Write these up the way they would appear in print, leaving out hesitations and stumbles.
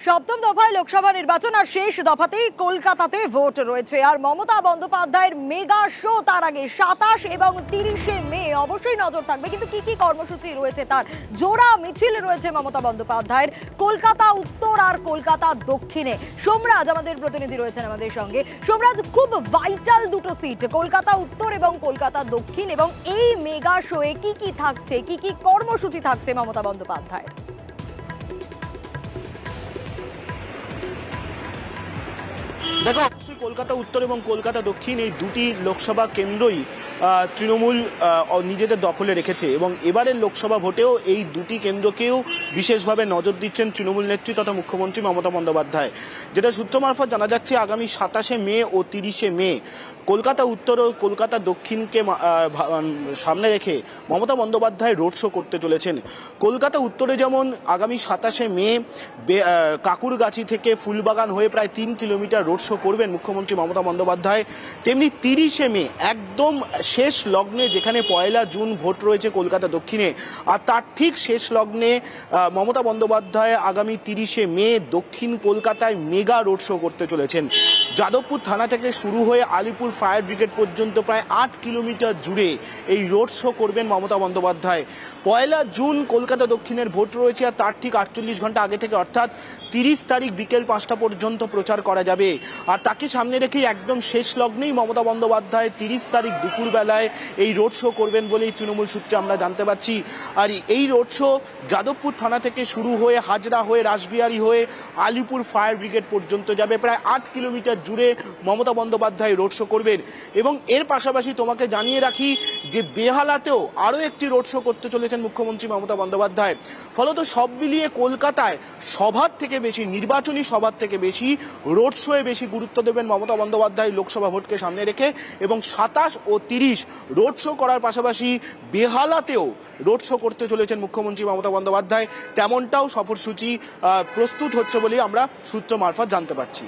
সপ্তম দফায় লোকসভা নির্বাচন আর শেষ দফাতেই কলকাতাতে ভোট রয়েছে। আর মমতা বন্দ্যোপাধ্যায়ের মেগা শো তার আগে 27 এবং 30 মে অবশ্যই নজর থাকবে। কিন্তু কি কি কর্মসূচি রয়েছে তার জোড়া মিছিল রয়েছে মমতা বন্দ্যোপাধ্যায়ের কলকাতা উত্তর আর কলকাতা দক্ষিণে। সোমরাজ আমাদের প্রতিনিধি রয়েছেন আমাদের সঙ্গে। সোমরাজ, খুব ভাইটাল দুটো সিট কলকাতা উত্তর এবং কলকাতা দক্ষিণ, এবং এই মেগা শোয়ে কি কি থাকছে, কি কি কর্মসূচি থাকছে মমতা বন্দ্যোপাধ্যায়ের? দেখো, অবশ্যই কলকাতা উত্তর এবং কলকাতা দক্ষিণ এই দুটি লোকসভা কেন্দ্রই তৃণমূল নিজেদের দখলে রেখেছে, এবং এবারের লোকসভা ভোটেও এই দুটি কেন্দ্রকেও বিশেষভাবে নজর দিচ্ছেন তৃণমূল নেত্রী তথা মুখ্যমন্ত্রী মমতা বন্দ্যোপাধ্যায়। যেটা সূত্র মারফত জানা যাচ্ছে, আগামী 27 মে ও 30 মে কলকাতা উত্তর ও কলকাতা দক্ষিণকে সামনে রেখে মমতা বন্দ্যোপাধ্যায় রোড শো করতে চলেছেন। কলকাতা উত্তরে যেমন আগামী 27 মে কাকুরগাছি থেকে ফুলবাগান হয়ে প্রায় 3 কিলোমিটার রোড শো করবেন মুখ্যমন্ত্রী মমতা বন্দ্যোপাধ্যায়, তেমনি 30 মে একদম শেষ লগ্নে, যেখানে 1 জুন ভোট রয়েছে কলকাতা দক্ষিণে, আর তার ঠিক শেষ লগ্নে মমতা বন্দ্যোপাধ্যায় আগামী 30 মে দক্ষিণ কলকাতায় মেগা রোড শো করতে চলেছেন। যাদবপুর থানা থেকে শুরু হয়ে আলিপুর ফায়ার ব্রিগেড পর্যন্ত প্রায় 8 কিলোমিটার জুড়ে এই রোড শো করবেন মমতা বন্দ্যোপাধ্যায়। 1 জুন কলকাতা দক্ষিণের ভোট রয়েছে, আর তার ঠিক 48 ঘন্টা আগে থেকে অর্থাৎ 30 তারিখ বিকেল 5টা পর্যন্ত প্রচার করা যাবে। আর তাকে সামনে রেখেই একদম শেষ লগ্নেই মমতা বন্দ্যোপাধ্যায় 30 তারিখ দুপুরবেলায় এই রোড শো করবেন বলেই তৃণমূল সূত্রে আমরা জানতে পারছি। আর এই রোড শো যাদবপুর থানা থেকে শুরু হয়ে হাজরা হয়ে রাসবিহারী হয়ে আলিপুর ফায়ার ব্রিগেড পর্যন্ত যাবে। প্রায় 8 কিলোমিটার জুড়ে মমতা বন্দ্যোপাধ্যায় রোড শো করবেন। এবং এর পাশাপাশি তোমাকে জানিয়ে রাখি যে বেহালাতেও আরও একটি রোড শো করতে চলেছেন মুখ্যমন্ত্রী মমতা বন্দ্যোপাধ্যায়। ফলত সব মিলিয়ে কলকাতায় সভার থেকে বেশি, নির্বাচনী সভার থেকে বেশি রোড শোয়ে বেশি গুরুত্ব দেবেন মমতা বন্দ্যোপাধ্যায় লোকসভা ভোটকে সামনে রেখে। এবং 27 ও 30 রোড শো করার পাশাপাশি বেহালাতেও রোড শো করতে চলেছেন মুখ্যমন্ত্রী মমতা বন্দ্যোপাধ্যায়। তেমনটাও সফরসূচি প্রস্তুত হচ্ছে বলেই আমরা সূত্র মারফত জানতে পারছি।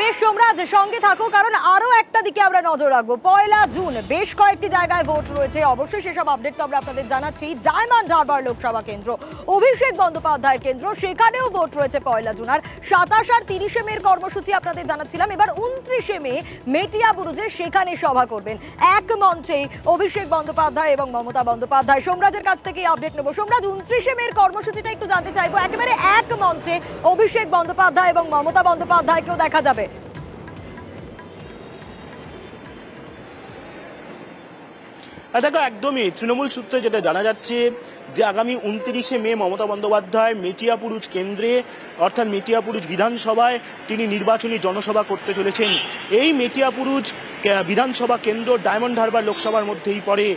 বেশ সোমরাজ, সঙ্গে থাকো, কারণ আরো একটা দিকে আমরা নজর রাখবো। 1 জুন বেশ কয়েকটি জায়গায় ভোট রয়েছে, অবশ্যই সেসব আপডেট তো আমরা আপনাদের জানাচ্ছি। ডায়মন্ড হারবার লোকসভা কেন্দ্র, অভিষেক বন্দ্যোপাধ্যায়ের কেন্দ্র, সেখানেও ভোট রয়েছে 1 জুন। আর 27 আর 30 মের কর্মসূচি আপনাদের জানাচ্ছিলাম। এবার 29 মে মেটিয়াবুরুজে সেখানে সভা করবেন এক মঞ্চেই অভিষেক বন্দ্যোপাধ্যায় এবং মমতা বন্দ্যোপাধ্যায়। সোমরাজের কাছ থেকে আপডেট নেবো। সোমরাজ, 29 মের কর্মসূচিটা একটু জানতে চাইবো। একেবারে এক মঞ্চে অভিষেক বন্দ্যোপাধ্যায় এবং মমতা বন্দ্যোপাধ্যায়কেও দেখা যাবে। দেখো, একদমই তৃণমূল সূত্রে যেটা জানা যাচ্ছে যে আগামী 29 মে মমতা বন্দ্যোপাধ্যায় মেটিয়াপুরুজ কেন্দ্রে অর্থাৎ মেটিয়াপুরুজ বিধানসভায় তিনি নির্বাচনী জনসভা করতে চলেছেন। এই মেটিয়াপুরুজ বিধানসভা কেন্দ্র ডায়মন্ড হারবার লোকসভার মধ্যেই পড়ে,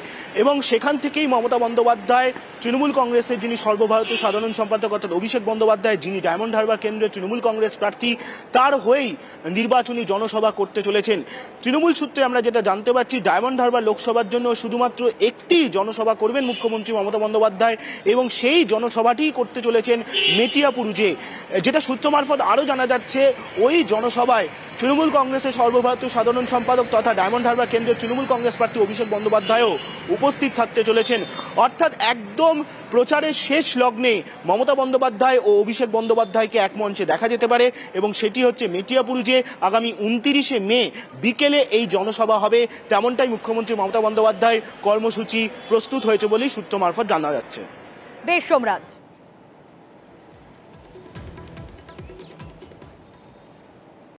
এবং সেখান থেকেই মমতা বন্দ্যোপাধ্যায় তৃণমূল কংগ্রেসের যিনি সর্বভারতীয় সাধারণ সম্পাদক অর্থাৎ অভিষেক বন্দ্যোপাধ্যায়, যিনি ডায়মন্ড হারবার কেন্দ্রে তৃণমূল কংগ্রেস প্রার্থী, তার হয়েই নির্বাচনী জনসভা করতে চলেছেন। তৃণমূল সূত্রে আমরা যেটা জানতে পারছি, ডায়মন্ড হারবার লোকসভার জন্য শুধুমাত্র একটি জনসভা করবেন মুখ্যমন্ত্রী মমতা বন্দ্যোপাধ্যায়, এবং সেই জনসভাটিই করতে চলেছেন মেটিয়াপুরুজে। যেটা সূত্র মারফত আরও জানা যাচ্ছে, ওই জনসভায় তৃণমূল কংগ্রেসের সর্বভারতীয় সাধারণ সম্পাদক তথা ডায়মন্ড হারবার কেন্দ্রের তৃণমূল কংগ্রেস প্রার্থী অভিষেক বন্দ্যোপাধ্যায়ও উপস্থিত থাকতে চলেছেন। অর্থাৎ একদম প্রচারের শেষ লগ্নে মমতা বন্দ্যোপাধ্যায় ও অভিষেক বন্দ্যোপাধ্যায়কে এক মঞ্চে দেখা যেতে পারে, এবং সেটি হচ্ছে মেটিয়াপুরুজে আগামী 29 মে বিকেলে এই জনসভা হবে। তেমনটাই মুখ্যমন্ত্রী মমতা বন্দ্যোপাধ্যায়ের কর্মসূচি প্রস্তুত হয়েছে বলেই সূত্র মারফত জানা যাচ্ছে। বেশ সোমরাজ।